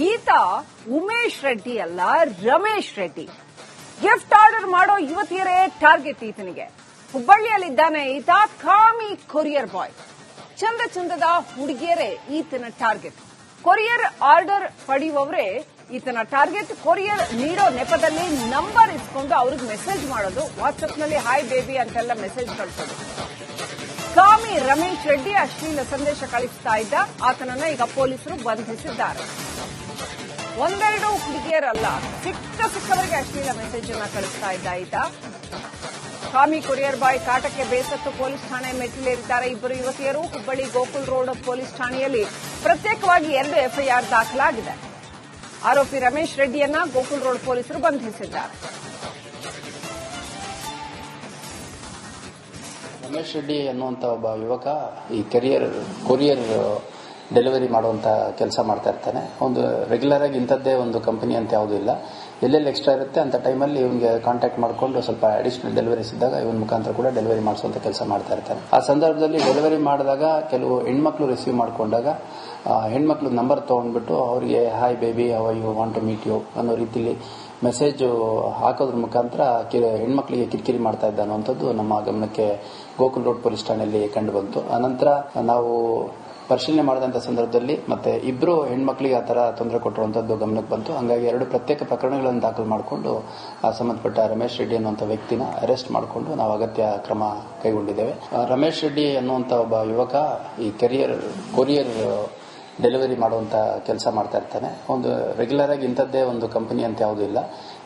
ಈತ ಉಮೇಶ್ ರೆಡ್ಡಿ ಅಲ್ಲ, Ramesh Reddy. Gift order ಮಾಡೋ ಯುವತಿಯರೇ ಟಾರ್ಗೆಟ್ ಈತನಿಗೆ. ಹುಬ್ಬಳ್ಳಿಯಲ್ಲಿದ್ದಾನೆ ಈತ, ಕಾಮಿ ಕೊರಿಯರ್ ಬಾಯ್. ಚಂದ ಚಂದದ ಹುಡುಗಿಯರೇ ಈತನ ಟಾರ್ಗೆಟ್. ಕೊರಿಯರ್ ಆರ್ಡರ್ ಪಡೆಯುವವರೇ ಈತನ ಟಾರ್ಗೆಟ್. ಕೊರಿಯರ್ ನೀಡೋ ನೆಪದಲ್ಲಿ ನಂಬರ್ ಇಸ್ಕೊಂಡು ಅವ್ರಿಗೆ ಮೆಸೇಜ್ ಮಾಡೋದು, ವಾಟ್ಸ್ಆಪ್ನಲ್ಲಿ ಹಾಯ್ ಬೇಬಿ ಅಂತೆಲ್ಲ ಮೆಸೇಜ್ ಕಳಿಸೋದು. ಕಾಮಿ ರಮೇಶ್ ರೆಡ್ಡಿ ಅಶ್ಲೀಲ ಸಂದೇಶ ಕಳಿಸ್ತಾ ಇದ್ದ. ಆತನನ್ನ ಈಗ ಪೊಲೀಸರು ಬಂಧಿಸಿದ್ದಾರೆ. ಒಂದೆರಡು ಹುಡುಗಿಯರಲ್ಲ, ಸಿಕ್ಕವರಿಗೆ ಅಶ್ಲೀಲ ಮೆಸೇಜ್ ಅನ್ನ ಕಳಿಸ್ತಾ ಇದ್ದ ಈತ. ಕಾಮಿ ಕೊರಿಯರ್ ಬಾಯ್ ಕಾಟಕ್ಕೆ ಬೇಸತ್ತು ಪೊಲೀಸ್ ಠಾಣೆ ಮೆಟ್ಟಿಲೇರಿದ್ದಾರೆ ಇಬ್ಬರು ಯುವತಿಯರು. ಹುಬ್ಬಳ್ಳಿ ಗೋಕುಲ್ ರೋಡ್ ಪೊಲೀಸ್ ಠಾಣೆಯಲ್ಲಿ ಪ್ರತ್ಯೇಕವಾಗಿ 2 ಎಫ್ಐಆರ್ ದಾಖಲಾಗಿದೆ. ಆರೋಪಿ ರಮೇಶ್ ರೆಡ್ಡಿಯನ್ನ ಗೋಕುಲ್ ರೋಡ್ ಪೊಲೀಸರು ಬಂಧಿಸಿದ್ದಾರೆ. ರಮೇಶ್ ರೆಡ್ಡಿ ಅನ್ನುವಂಥ ಒಬ್ಬ ಯುವಕ ಈ ಕೊರಿಯರ್ ಡೆಲಿವರಿ ಮಾಡುವಂತ ಕೆಲಸ ಮಾಡ್ತಾ ಇರ್ತಾನೆ. ಒಂದು ರೆಗ್ಯುಲರ್ ಆಗಿ ಇಂಥದ್ದೇ ಒಂದು ಕಂಪನಿ ಅಂತ ಯಾವುದೂ ಇಲ್ಲ. ಎಲ್ಲೆಲ್ಲಿ ಎಕ್ಸ್ಟ್ರಾ ಇರುತ್ತೆ ಅಂತ ಟೈಮಲ್ಲಿ ಇವನಿಗೆ ಕಾಂಟ್ಯಾಕ್ಟ್ ಮಾಡಿಕೊಂಡು ಸ್ವಲ್ಪ ಅಡಿಷನಲ್ ಡೆಲಿವರೀಸ್ ಇದ್ದಾಗ ಇವನ್ ಮುಖಾಂತರ ಕೂಡ ಡೆಲಿವರಿ ಮಾಡಿಸುವಂತ ಕೆಲಸ ಮಾಡ್ತಾ ಇರ್ತಾನೆ. ಆ ಸಂದರ್ಭದಲ್ಲಿ ಡೆಲಿವರಿ ಮಾಡಿದಾಗ ಕೆಲವು ಹೆಣ್ಮಕ್ಳು ರಿಸೀವ್ ಮಾಡ್ಕೊಂಡಾಗ ಹೆಣ್ಮಕ್ಳು ನಂಬರ್ ತಗೊಂಡ್ಬಿಟ್ಟು ಅವರಿಗೆ hi baby how you want to meet you ಅನ್ನೋ ರೀತಿಯಲ್ಲಿ ಮೆಸೇಜ್ ಹಾಕೋದ್ರ ಮುಖಾಂತರ ಹೆಣ್ಮಕ್ಳಿಗೆ ಕಿರಿಕಿರಿ ಮಾಡ್ತಾ ಇದ್ದ ಅನ್ನುವಂಥದ್ದು ನಮ್ಮ ಗಮನಕ್ಕೆ ಗೋಕುಲ್ ರೋಡ್ ಪೊಲೀಸ್ ಠಾಣೆಯಲ್ಲಿ ಕಂಡು ಬಂತು. ಆನಂತರ ನಾವು ಪರಿಶೀಲನೆ ಮಾಡಿದಂಥ ಸಂದರ್ಭದಲ್ಲಿ ಮತ್ತೆ ಇಬ್ಬರು ಹೆಣ್ಮಕ್ಳಿಗೆ ಆ ತರ ತೊಂದರೆ ಕೊಟ್ಟಿರುವಂತದ್ದು ಗಮನಕ್ಕೆ ಬಂತು. ಹಾಗಾಗಿ 2 ಪ್ರತ್ಯೇಕ ಪ್ರಕರಣಗಳನ್ನು ದಾಖಲು ಮಾಡಿಕೊಂಡು ಸಂಬಂಧಪಟ್ಟ ರಮೇಶ್ ರೆಡ್ಡಿ ಅನ್ನುವಂಥ ವ್ಯಕ್ತಿನ ಅರೆಸ್ಟ್ ಮಾಡಿಕೊಂಡು ನಾವು ಅಗತ್ಯ ಕ್ರಮ ಕೈಗೊಂಡಿದ್ದೇವೆ. ರಮೇಶ್ ರೆಡ್ಡಿ ಅನ್ನುವಂಥ ಒಬ್ಬ ಯುವಕ ಈ ಕೊರಿಯರ್ ಡೆಲಿವರಿ ಮಾಡುವಂತ ಕೆಲಸ ಮಾಡ್ತಾ ಇರ್ತಾನೆ. ಒಂದು ರೆಗ್ಯುಲರ್ ಆಗಿ ಇಂಥದ್ದೇ ಒಂದು ಕಂಪನಿ ಅಂತ ಯಾವುದೂ ಇಲ್ಲ.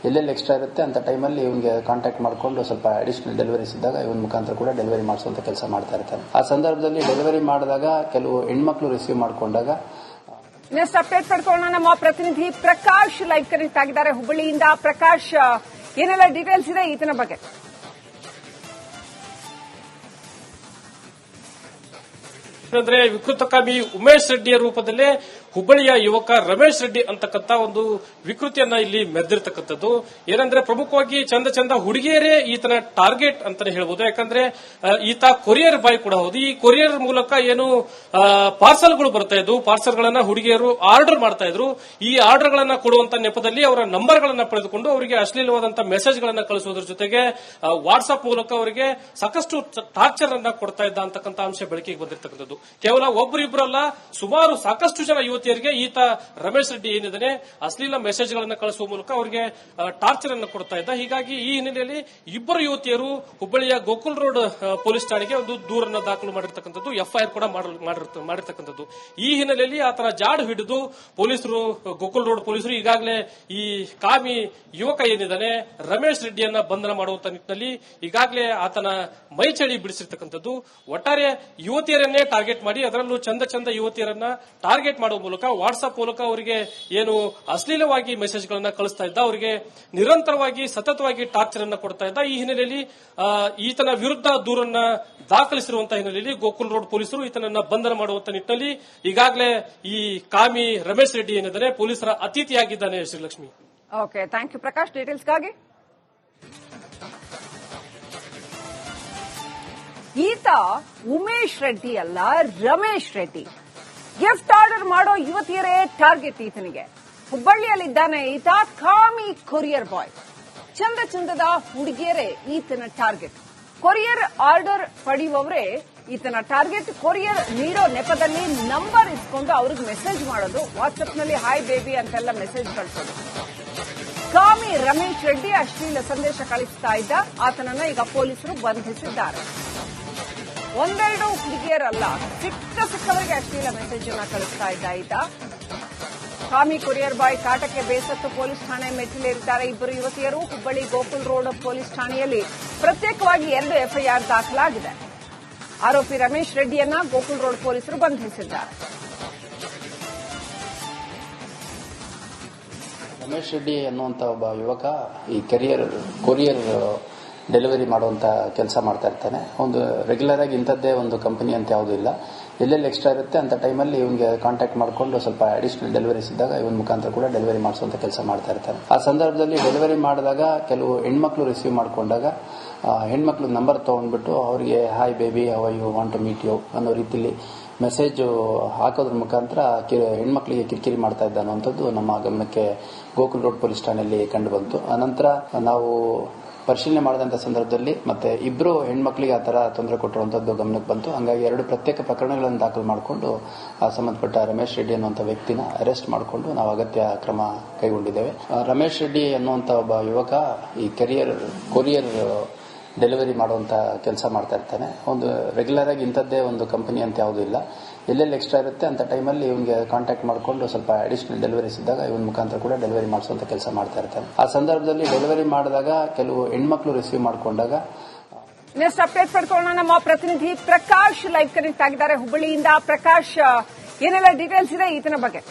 ಎಲ್ಲೆಲ್ಲಿ ಎಕ್ಸ್ಟ್ರಾ ಇರುತ್ತೆ ಅಂತ ಟೈಮಲ್ಲಿ ಇವನಿಗೆ ಕಾಂಟ್ಯಾಕ್ಟ್ ಮಾಡಿಕೊಂಡು ಸ್ವಲ್ಪ ಅಡಿಷನಲ್ ಡೆಲಿವರೀಸ್ ಇದ್ದಾಗ ಇವನ್ ಮುಖಾಂತರ ಕೂಡ ಡೆಲಿವರಿ ಮಾಡಿಸುವಂತ ಕೆಲಸ ಮಾಡ್ತಾ ಇರ್ತಾನೆ. ಆ ಸಂದರ್ಭದಲ್ಲಿ ಡೆಲಿವರಿ ಮಾಡಿದಾಗ ಕೆಲವು ಹೆಣ್ಮಕ್ಳು ರಿಸೀವ್ ಮಾಡ್ಕೊಂಡಾಗ ನೆಕ್ಸ್ಟ್ ಅಪ್ಡೇಟ್ ಪಡ್ಕೊಳ್ಳೋಣ. ನಮ್ಮ ಪ್ರತಿನಿಧಿ ಪ್ರಕಾಶ್ ಲೈವ್ ಕನೆಕ್ಟ್ ಆಗಿದ್ದಾರೆ ಹುಬ್ಬಳ್ಳಿಯಿಂದ. ಪ್ರಕಾಶ್, ಏನೆಲ್ಲ ಡೀಟೇಲ್ಸ್ ಇದೆ ಈತನ ಬಗ್ಗೆ? ಅಂದ್ರೆ ವಿಕೃತಕಾಮಿ ಉಮೇಶ್ ರೆಡ್ಡಿಯ ರೂಪದಲ್ಲೇ ಹುಬ್ಬಳ್ಳಿಯ ಯುವಕ ರಮೇಶ್ ರೆಡ್ಡಿ ಅಂತಕ್ಕಂಥ ಒಂದು ವಿಕೃತಿಯನ್ನ ಇಲ್ಲಿ ಮೆರೆದಿರ್ತಕ್ಕಂಥದ್ದು. ಏನಂದ್ರೆ ಪ್ರಮುಖವಾಗಿ ಚಂದ ಹುಡುಗಿಯರೇ ಈತನ ಟಾರ್ಗೆಟ್ ಅಂತಾನೆ ಹೇಳ್ಬೋದು. ಯಾಕಂದ್ರೆ ಈತ ಕೊರಿಯರ್ ಬಾಯ್ ಕೂಡ ಹೌದು. ಈ ಕೊರಿಯರ್ ಮೂಲಕ ಏನು ಪಾರ್ಸಲ್ಗಳು ಬರ್ತಾ ಇದ್ವು, ಪಾರ್ಸಲ್ಗಳನ್ನ ಹುಡುಗಿಯರು ಆರ್ಡರ್ ಮಾಡ್ತಾ ಇದ್ರು. ಈ ಆರ್ಡರ್ ಗಳನ್ನ ಕೊಡುವಂತ ನೆಪದಲ್ಲಿ ಅವರ ನಂಬರ್ ಗಳನ್ನ ಪಡೆದುಕೊಂಡು ಅವರಿಗೆ ಅಶ್ಲೀಲವಾದಂತಹ ಮೆಸೇಜ್ ಗಳನ್ನ ಕಳಿಸುವುದರ ಜೊತೆಗೆ ವಾಟ್ಸ್ಆಪ್ ಮೂಲಕ ಅವರಿಗೆ ಸಾಕಷ್ಟು ಟಾರ್ಚರ್ ಅನ್ನ ಕೊಡ್ತಾ ಇದ್ದ ಅಂತಕ್ಕಂಥ ಅಂಶ ಬೆಳಕಿಗೆ ಬಂದಿರತಕ್ಕಂಥದ್ದು. ಕೇವಲ ಒಬ್ಬರಿಬ್ಬರಲ್ಲ, ಸುಮಾರು ಸಾಕಷ್ಟು ಜನ ಯುವತಿಯರಿಗೆ ಈತ ರಮೇಶ್ ರೆಡ್ಡಿ ಏನಿದ್ದಾನೆ ಅಶ್ಲೀಲ ಮೆಸೇಜ್ ಗಳನ್ನ ಕಳಿಸುವ ಮೂಲಕ ಅವರಿಗೆ ಟಾರ್ಚರ್ ಅನ್ನು ಕೊಡ್ತಾ ಇದ್ದ. ಹೀಗಾಗಿ ಈ ಹಿನ್ನೆಲೆಯಲ್ಲಿ ಇಬ್ಬರು ಯುವತಿಯರು ಹುಬ್ಬಳ್ಳಿಯ ಗೋಕುಲ್ ರೋಡ್ ಪೊಲೀಸ್ ಠಾಣೆಗೆ ಒಂದು ದೂರನ್ನು ದಾಖಲು ಮಾಡಿರ್ತಕ್ಕಂಥದ್ದು, ಎಫ್ಐಆರ್ ಕೂಡ ಮಾಡಿರ್ತಕ್ಕಂಥದ್ದು. ಈ ಹಿನ್ನೆಲೆಯಲ್ಲಿ ಆತನ ಜಾಡು ಹಿಡಿದು ಪೊಲೀಸರು, ಗೋಕುಲ್ ರೋಡ್ ಪೊಲೀಸರು ಈಗಾಗಲೇ ಈ ಕಾಮಿ ಯುವಕ ಏನಿದ್ದಾನೆ ರಮೇಶ್ ರೆಡ್ಡಿಯನ್ನ ಬಂಧನ ಮಾಡುವಂತ ನಿಟ್ಟಿನಲ್ಲಿ ಈಗಾಗಲೇ ಆತನ ಮೈ ಚಳಿ ಬಿಡಿಸಿರ್ತಕ್ಕಂಥದ್ದು. ಒಟ್ಟಾರೆ ಯುವತಿಯರನ್ನೇ ಟಾರ್ಗೆಟ್ ಮಾಡಿ, ಅದರಲ್ಲೂ ಚಂದ ಯುವತಿಯರನ್ನ ಟಾರ್ಗೆಟ್ ಮಾಡುವ ಮೂಲಕ ವಾಟ್ಸ್ಆಪ್ ಮೂಲಕ ಅವರಿಗೆ ಏನು ಅಶ್ಲೀಲವಾಗಿ ಮೆಸೇಜ್ ಗಳನ್ನ ಕಳಿಸ್ತಾ ಇದ್ದ, ಅವರಿಗೆ ನಿರಂತರವಾಗಿ ಸತತವಾಗಿ ಟಾರ್ಚರ್ ಅನ್ನ ಕೊಡ್ತಾ ಇದ್ದ. ಈ ಹಿನ್ನೆಲೆಯಲ್ಲಿ ಈತನ ವಿರುದ್ಧ ದೂರನ್ನ ದಾಖಲಿಸಿರುವಂತಹ ಹಿನ್ನೆಲೆಯಲ್ಲಿ ಗೋಕುಲ್ ರೋಡ್ ಪೊಲೀಸರು ಈತನನ್ನ ಬಂಧನ ಮಾಡುವಂತ ನಿಟ್ಟಿನಲ್ಲಿ ಈಗಾಗಲೇ ಈ ಕಾಮಿ ರಮೇಶ್ ರೆಡ್ಡಿ ಏನಿದ್ದಾನೆ ಪೊಲೀಸರ ಅತಿಥಿಯಾಗಿದ್ದಾನೆ. Srilakshmi, okay, thank you Prakash ಡೀಟೇಲ್ಸ್ಗಾಗಿ. ಈತ ಉಮೇಶ್ ರೆಡ್ಡಿ ಅಲ್ಲ, ರಮೇಶ್ ರೆಡ್ಡಿ. ಗಿಫ್ಟ್ ಆರ್ಡರ್ ಮಾಡೋ ಯುವತಿಯರೇ ಟಾರ್ಗೆಟ್ ಈತನಿಗೆ. ಹುಬ್ಬಳ್ಳಿಯಲ್ಲಿದ್ದಾನೆ ಈತ, ಕಾಮಿ ಕೊರಿಯರ್ ಬಾಯ್. ಚಂದ ಚಂದದ ಹುಡುಗಿಯರೇ ಈತನ ಟಾರ್ಗೆಟ್. ಕೊರಿಯರ್ ಆರ್ಡರ್ ಪಡೆಯುವವರೇ ಈತನ ಟಾರ್ಗೆಟ್. ಕೊರಿಯರ್ ನೀಡೋ ನೆಪದಲ್ಲಿ ನಂಬರ್ ಇಸ್ಕೊಂಡು ಅವ್ರಿಗೆ ಮೆಸೇಜ್ ಮಾಡೋದು, ವಾಟ್ಸ್ಆಪ್ನಲ್ಲಿ ಹಾಯ್ ಬೇಬಿ ಅಂತೆಲ್ಲ ಮೆಸೇಜ್ ಕಳಿಸೋದು. ಕಾಮಿ ರಮೇಶ್ ರೆಡ್ಡಿ ಅಶ್ಲೀಲ ಸಂದೇಶ ಕಳಿಸ್ತಾ ಇದ್ದ. ಆತನನ್ನ ಈಗ ಪೊಲೀಸರು ಬಂಧಿಸಿದ್ದಾರೆ. ಒಂದೆರಡು ಹುಡುಗಿಯರಲ್ಲ, ಸಿಕ್ಕವರಿಗೆ ಅಶ್ಲೀಲ ಮೆಸೇಜ್ ಅನ್ನ ಕಳಿಸ್ತಾ ಇದ್ದ ಈತ. ಕಾಮಿ ಕೊರಿಯರ್ ಬಾಯ್ ಕಾಟಕ್ಕೆ ಬೇಸತ್ತು ಪೊಲೀಸ್ ಠಾಣೆ ಮೆಟ್ಟಿಲೇರಿದ್ದಾರೆ ಇಬ್ಬರು ಯುವತಿಯರು. ಹುಬ್ಬಳ್ಳಿ ಗೋಕುಲ್ ರೋಡ್ ಪೊಲೀಸ್ ಠಾಣೆಯಲ್ಲಿ ಪ್ರತ್ಯೇಕವಾಗಿ 2 ಎಫ್ಐಆರ್ ದಾಖಲಾಗಿದೆ. ಆರೋಪಿ ರಮೇಶ್ ರೆಡ್ಡಿಯನ್ನ ಗೋಕುಲ್ ರೋಡ್ ಪೊಲೀಸರು ಬಂಧಿಸಿದ್ದಾರೆ. ರಮೇಶ್ ರೆಡ್ಡಿ ಅನ್ನುವಂಥ ಒಬ್ಬ ಯುವಕ ಈ ಕೊರಿಯರ್ ಡೆಲಿವರಿ ಮಾಡುವಂತ ಕೆಲಸ ಮಾಡ್ತಾ ಇರ್ತಾನೆ. ಒಂದು ರೆಗ್ಯುಲರ್ ಆಗಿ ಇಂಥದ್ದೇ ಒಂದು ಕಂಪನಿ ಅಂತ ಯಾವುದೂ ಇಲ್ಲ. ಎಲ್ಲೆಲ್ಲಿ ಎಕ್ಸ್ಟ್ರಾ ಇರುತ್ತೆ ಅಂತ ಟೈಮಲ್ಲಿ ಇವನಿಗೆ ಕಾಂಟ್ಯಾಕ್ಟ್ ಮಾಡಿಕೊಂಡು ಸ್ವಲ್ಪ ಅಡಿಷನಲ್ ಡೆಲಿವರೀಸ್ ಇದ್ದಾಗ ಇವನ್ ಮುಖಾಂತರ ಕೂಡ ಡೆಲಿವರಿ ಮಾಡಿಸುವಂತ ಕೆಲಸ ಮಾಡ್ತಾ ಇರ್ತಾನೆ. ಆ ಸಂದರ್ಭದಲ್ಲಿ ಡೆಲಿವರಿ ಮಾಡಿದಾಗ ಕೆಲವು ಹೆಣ್ಮಕ್ಳು ರಿಸೀವ್ ಮಾಡ್ಕೊಂಡಾಗ ಹೆಣ್ಮಕ್ಳು ನಂಬರ್ ತಗೊಂಡ್ಬಿಟ್ಟು ಅವರಿಗೆ hi baby how you want to meet you ಅನ್ನೋ ರೀತಿಯಲ್ಲಿ ಮೆಸೇಜ್ ಹಾಕೋದ್ರ ಮುಖಾಂತರ ಹೆಣ್ಮಕ್ಳಿಗೆ ಕಿರಿಕಿರಿ ಮಾಡ್ತಾ ಇದ್ದ ಅನ್ನುವಂಥದ್ದು ನಮ್ಮ ಗಮನಕ್ಕೆ ಗೋಕುಲ್ ರೋಡ್ ಪೊಲೀಸ್ ಠಾಣೆಯಲ್ಲಿ ಕಂಡು ಬಂತು. ಅನಂತರ ನಾವು ಪರಿಶೀಲನೆ ಮಾಡಿದಂಥ ಸಂದರ್ಭದಲ್ಲಿ ಮತ್ತೆ ಇಬ್ಬರು ಹೆಣ್ಮಕ್ಳಿಗೆ ಆ ತರ ತೊಂದರೆ ಕೊಟ್ಟಿರುವಂತದ್ದು ಗಮನಕ್ಕೆ ಬಂತು. ಹಂಗಾಗಿ 2 ಪ್ರತ್ಯೇಕ ಪ್ರಕರಣಗಳನ್ನು ದಾಖಲು ಮಾಡಿಕೊಂಡು ಸಂಬಂಧಪಟ್ಟ ರಮೇಶ್ ರೆಡ್ಡಿ ಅನ್ನುವಂಥ ವ್ಯಕ್ತಿನ ಅರೆಸ್ಟ್ ಮಾಡಿಕೊಂಡು ನಾವು ಅಗತ್ಯ ಕ್ರಮ ಕೈಗೊಂಡಿದ್ದೇವೆ. ರಮೇಶ್ ರೆಡ್ಡಿ ಅನ್ನುವಂಥ ಒಬ್ಬ ಯುವಕ ಈ ಕೊರಿಯರ್ ಡೆಲಿವರಿ ಮಾಡುವಂತ ಕೆಲಸ ಮಾಡ್ತಾ ಇರ್ತಾನೆ. ಒಂದು ರೆಗ್ಯುಲರ್ ಆಗಿ ಇಂಥದ್ದೇ ಒಂದು ಕಂಪನಿ ಅಂತ ಯಾವುದೂ ಇಲ್ಲ. ಎಲ್ಲೆಲ್ಲಿ ಎಕ್ಸ್ಟ್ರಾ ಇರುತ್ತೆ ಅಂತ ಟೈಮಲ್ಲಿ ಇವನಿಗೆ ಕಾಂಟ್ಯಾಕ್ಟ್ ಮಾಡಿಕೊಂಡು ಸ್ವಲ್ಪ ಅಡಿಷನಲ್ ಡೆಲಿವರೀಸ್ ಇದ್ದಾಗ ಇವನ್ ಮುಖಾಂತರ ಕೂಡ ಡೆಲಿವರಿ ಮಾಡಿಸುವಂತ ಕೆಲಸ ಮಾಡ್ತಾ ಇರ್ತಾನೆ. ಆ ಸಂದರ್ಭದಲ್ಲಿ ಡೆಲಿವರಿ ಮಾಡಿದಾಗ ಕೆಲವು ಹೆಣ್ಮಕ್ಳು ರಿಸೀವ್ ಮಾಡ್ಕೊಂಡಾಗ ನೆಕ್ಸ್ಟ್ ಅಪ್ಡೇಟ್ ಪಡ್ಕೊಳ್ಳೋಣ. ನಮ್ಮ ಪ್ರತಿನಿಧಿ ಪ್ರಕಾಶ್ ಲೈವ್ ಕನೆಕ್ಟ್ ಆಗಿದ್ದಾರೆ ಹುಬ್ಬಳ್ಳಿಯಿಂದ. ಪ್ರಕಾಶ್, ಏನೆಲ್ಲ ಡೀಟೇಲ್ಸ್ ಇದೆ ಈತನ ಬಗ್ಗೆ?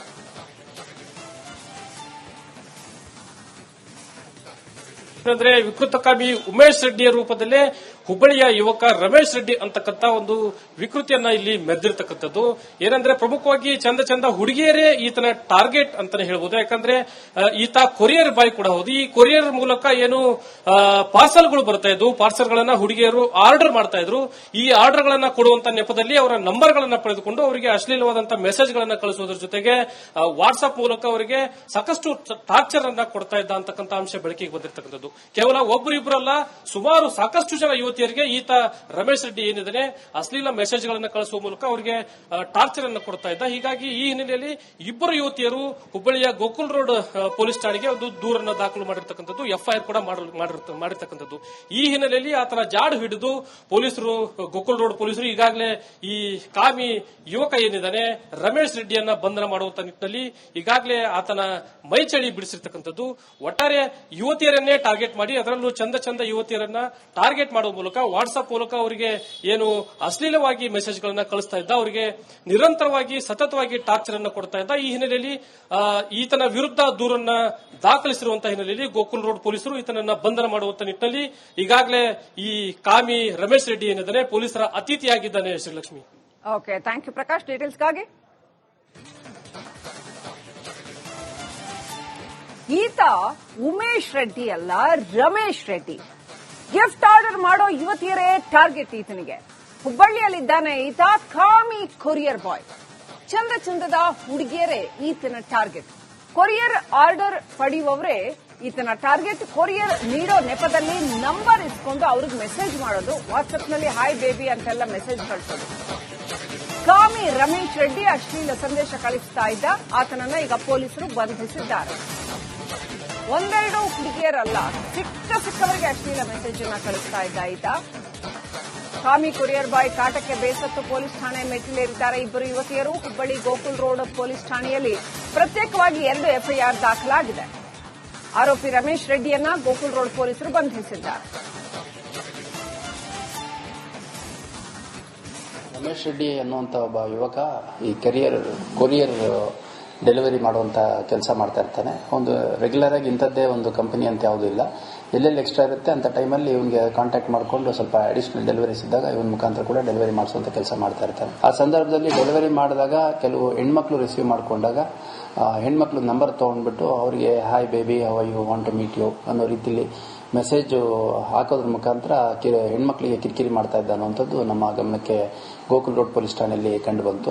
ಅಂದ್ರೆ ವಿಕೃತಕಾಮಿ ಉಮೇಶ್ ರೆಡ್ಡಿಯ ರೂಪದಲ್ಲೇ ಹುಬ್ಬಳ್ಳಿಯ ಯುವಕ ರಮೇಶ್ ರೆಡ್ಡಿ ಅಂತಕ್ಕಂಥ ಒಂದು ವಿಕೃತಿಯನ್ನ ಇಲ್ಲಿ ಮೆರೆದಿರ್ತಕ್ಕಂಥದ್ದು. ಏನಂದ್ರೆ ಪ್ರಮುಖವಾಗಿ ಚಂದ ಹುಡುಗಿಯರೇ ಈತನ ಟಾರ್ಗೆಟ್ ಅಂತಾನೆ ಹೇಳ್ಬೋದು. ಯಾಕಂದ್ರೆ ಈತ ಕೊರಿಯರ್ ಬಾಯ್ ಕೂಡ ಹೌದು. ಈ ಕೊರಿಯರ್ ಮೂಲಕ ಏನು ಪಾರ್ಸಲ್ಗಳು ಬರ್ತಾ ಇದ್ವು, ಪಾರ್ಸಲ್ಗಳನ್ನ ಹುಡುಗಿಯರು ಆರ್ಡರ್ ಮಾಡ್ತಾ ಇದ್ರು. ಈ ಆರ್ಡರ್ ಗಳನ್ನ ಕೊಡುವಂತ ನೆಪದಲ್ಲಿ ಅವರ ನಂಬರ್ ಗಳನ್ನ ಪಡೆದುಕೊಂಡು ಅವರಿಗೆ ಅಶ್ಲೀಲವಾದಂತಹ ಮೆಸೇಜ್ ಗಳನ್ನ ಕಳಿಸುವುದರ ಜೊತೆಗೆ ವಾಟ್ಸ್ಆಪ್ ಮೂಲಕ ಅವರಿಗೆ ಸಾಕಷ್ಟು ಟಾರ್ಚರ್ ಅನ್ನ ಕೊಡ್ತಾ ಇದ್ದ ಅಂತಕ್ಕಂಥ ಅಂಶ ಬೆಳಕಿಗೆ ಬಂದಿರತಕ್ಕಂಥದ್ದು. ಕೇವಲ ಒಬ್ಬರಿಬ್ಬರಲ್ಲ, ಸುಮಾರು ಸಾಕಷ್ಟು ಜನ ಯುವತಿಯರಿಗೆ ಈತ ರಮೇಶ್ ರೆಡ್ಡಿ ಏನಿದೆ ಅಶ್ಲೀಲ ಮೆಸೇಜ್ ಗಳನ್ನ ಕಳಿಸುವ ಮೂಲಕ ಅವರಿಗೆ ಟಾರ್ಚರ್ ಅನ್ನು ಕೊಡ್ತಾ ಇದ್ದ. ಹೀಗಾಗಿ ಈ ಹಿನ್ನೆಲೆಯಲ್ಲಿ ಇಬ್ಬರು ಯುವತಿಯರು ಹುಬ್ಬಳ್ಳಿಯ ಗೋಕುಲ್ ರೋಡ್ ಪೊಲೀಸ್ ಠಾಣೆಗೆ ಒಂದು ದೂರನ್ನು ದಾಖಲು ಮಾಡಿರ್ತಕ್ಕಂಥದ್ದು, ಎಫ್ಐಆರ್ ಕೂಡ ಮಾಡಿರ್ತಕ್ಕಂಥದ್ದು. ಈ ಹಿನ್ನೆಲೆಯಲ್ಲಿ ಆತನ ಜಾಡು ಹಿಡಿದು ಪೊಲೀಸರು, ಗೋಕುಲ್ ರೋಡ್ ಪೊಲೀಸರು ಈಗಾಗಲೇ ಈ ಕಾಮಿ ಯುವಕ ಏನಿದ್ದಾನೆ ರಮೇಶ್ ರೆಡ್ಡಿಯನ್ನ ಬಂಧನ ಮಾಡುವಂತ ನಿಟ್ಟಿನಲ್ಲಿ ಈಗಾಗಲೇ ಆತನ ಮೈಚಳಿ ಬಿಡಿಸಿರ್ತಕ್ಕಂಥದ್ದು. ಒಟ್ಟಾರೆ ಯುವತಿಯರನ್ನೇ ಟಾರ್ಗೆಟ್ ಮಾಡಿ, ಅದರಲ್ಲೂ ಚಂದ ಯುವತಿಯರನ್ನ ಟಾರ್ಗೆಟ್ ಮಾಡುವ ಮೂಲಕ ವಾಟ್ಸ್ಆಪ್ ಮೂಲಕ ಅವರಿಗೆ ಏನು ಅಶ್ಲೀಲವಾಗಿ ಮೆಸೇಜ್ ಗಳನ್ನ ಕಳಿಸ್ತಾ ಇದ್ದ, ಅವರಿಗೆ ನಿರಂತರವಾಗಿ ಸತತವಾಗಿ ಟಾರ್ಚರ್ ಅನ್ನು ಕೊಡ್ತಾ ಇದ್ದ. ಈ ಹಿನ್ನೆಲೆಯಲ್ಲಿ ಈತನ ವಿರುದ್ಧ ದೂರನ್ನ ದಾಖಲಿಸಿರುವಂತಹ ಹಿನ್ನೆಲೆಯಲ್ಲಿ ಗೋಕುಲ್ ರೋಡ್ ಪೊಲೀಸರು ಈತನನ್ನ ಬಂಧನ ಮಾಡುವಂತ ನಿಟ್ಟಿನಲ್ಲಿ ಈಗಾಗಲೇ ಈ ಕಾಮಿ ರಮೇಶ್ ರೆಡ್ಡಿ ಏನಿದ್ದಾನೆ ಪೊಲೀಸರ ಅತಿಥಿಯಾಗಿದ್ದಾನೆ. Srilakshmi, okay, thank you Prakash ಡೀಟೇಲ್ಸ್ಗಾಗಿ. ಈತ ಉಮೇಶ್ ರೆಡ್ಡಿ ಅಲ್ಲ, ರಮೇಶ್ ರೆಡ್ಡಿ. ಗಿಫ್ಟ್ ಆರ್ಡರ್ ಮಾಡೋ ಯುವತಿಯರೇ ಟಾರ್ಗೆಟ್ ಈತನಿಗೆ. ಹುಬ್ಬಳ್ಳಿಯಲ್ಲಿದ್ದಾನೆ ಈತ, ಕಾಮಿ ಕೊರಿಯರ್ ಬಾಯ್. ಚಂದದ ಹುಡುಗಿಯರೇ ಈತನ ಟಾರ್ಗೆಟ್. ಕೊರಿಯರ್ ಆರ್ಡರ್ ಪಡೆಯುವವರೇ ಈತನ ಟಾರ್ಗೆಟ್. ಕೊರಿಯರ್ ನೀಡೋ ನೆಪದಲ್ಲಿ ನಂಬರ್ ಇಸ್ಕೊಂಡು ಅವ್ರಿಗೆ ಮೆಸೇಜ್ ಮಾಡೋದು, ವಾಟ್ಸ್ಆಪ್ನಲ್ಲಿ ಹಾಯ್ ಬೇಬಿ ಅಂತೆಲ್ಲ ಮೆಸೇಜ್ ಕಳಿಸೋದು. ಕಾಮಿ ರಮೇಶ್ ರೆಡ್ಡಿ ಅಶ್ಲೀಲ ಸಂದೇಶ ಕಳಿಸ್ತಾ ಇದ್ದ. ಆತನನ್ನ ಈಗ ಪೊಲೀಸರು ಬಂಧಿಸಿದ್ದಾರೆ. ಒಂದೆರಡು ಹುಡುಗಿಯರಲ್ಲ, ಸಿಕ್ಕವರಿಗೆ ಅಶ್ಲೀಲ ಮೆಸೇಜ್ ಅನ್ನ ಕಳಿಸ್ತಾ ಇದ್ದ ಈತ. ಕಾಮಿ ಕೊರಿಯರ್ ಬಾಯ್ ಕಾಟಕ್ಕೆ ಬೇಸತ್ತು ಪೊಲೀಸ್ ಠಾಣೆ ಮೆಟ್ಟಿಲೇರಿದ್ದಾರೆ ಇಬ್ಬರು ಯುವತಿಯರು. ಹುಬ್ಬಳ್ಳಿ ಗೋಕುಲ್ ರೋಡ್ ಪೊಲೀಸ್ ಠಾಣೆಯಲ್ಲಿ ಪ್ರತ್ಯೇಕವಾಗಿ 2 ಎಫ್ಐಆರ್ ದಾಖಲಾಗಿದೆ. ಆರೋಪಿ ರಮೇಶ್ ರೆಡ್ಡಿಯನ್ನ ಗೋಕುಲ್ ರೋಡ್ ಪೊಲೀಸರು ಬಂಧಿಸಿದ್ದಾರೆ. ರಮೇಶ್ ರೆಡ್ಡಿ ಅನ್ನುವಂಥ ಒಬ್ಬ ಯುವಕ ಈ ಕೊರಿಯರ್ ಡೆಲಿವರಿ ಮಾಡುವಂತ ಕೆಲಸ ಮಾಡ್ತಾ ಇರ್ತಾನೆ. ಒಂದು ರೆಗ್ಯುಲರ್ ಆಗಿ ಇಂಥದ್ದೇ ಒಂದು ಕಂಪನಿ ಅಂತ ಯಾವುದೂ ಇಲ್ಲ. ಎಲ್ಲೆಲ್ಲಿ ಎಕ್ಸ್ಟ್ರಾ ಇರುತ್ತೆ ಅಂತ ಟೈಮಲ್ಲಿ ಇವನಿಗೆ ಕಾಂಟ್ಯಾಕ್ಟ್ ಮಾಡಿಕೊಂಡು ಸ್ವಲ್ಪ ಅಡಿಷನಲ್ ಡೆಲಿವರೀಸ್ ಇದ್ದಾಗ ಇವನ್ ಮುಖಾಂತರ ಕೂಡ ಡೆಲಿವರಿ ಮಾಡಿಸುವಂತ ಕೆಲಸ ಮಾಡ್ತಾ ಇರ್ತಾನೆ. ಆ ಸಂದರ್ಭದಲ್ಲಿ ಡೆಲಿವರಿ ಮಾಡಿದಾಗ ಕೆಲವು ಹೆಣ್ಮಕ್ಳು ರಿಸೀವ್ ಮಾಡ್ಕೊಂಡಾಗ ಹೆಣ್ಮಕ್ಳು ನಂಬರ್ ತಗೊಂಡ್ಬಿಟ್ಟು ಅವರಿಗೆ hi baby, how you want to meet you ಅನ್ನೋ ರೀತಿಯಲ್ಲಿ ಮೆಸೇಜ್ ಹಾಕೋದ್ರ ಮುಖಾಂತರ ಹೆಣ್ಮಕ್ಳಿಗೆ ಕಿರಿಕಿರಿ ಮಾಡ್ತಾ ಇದ್ದ ಅನ್ನುವಂಥದ್ದು ನಮ್ಮ ಗಮನಕ್ಕೆ ಗೋಕುಲ್ ರೋಡ್ ಪೊಲೀಸ್ ಠಾಣೆಯಲ್ಲಿ ಕಂಡು ಬಂತು.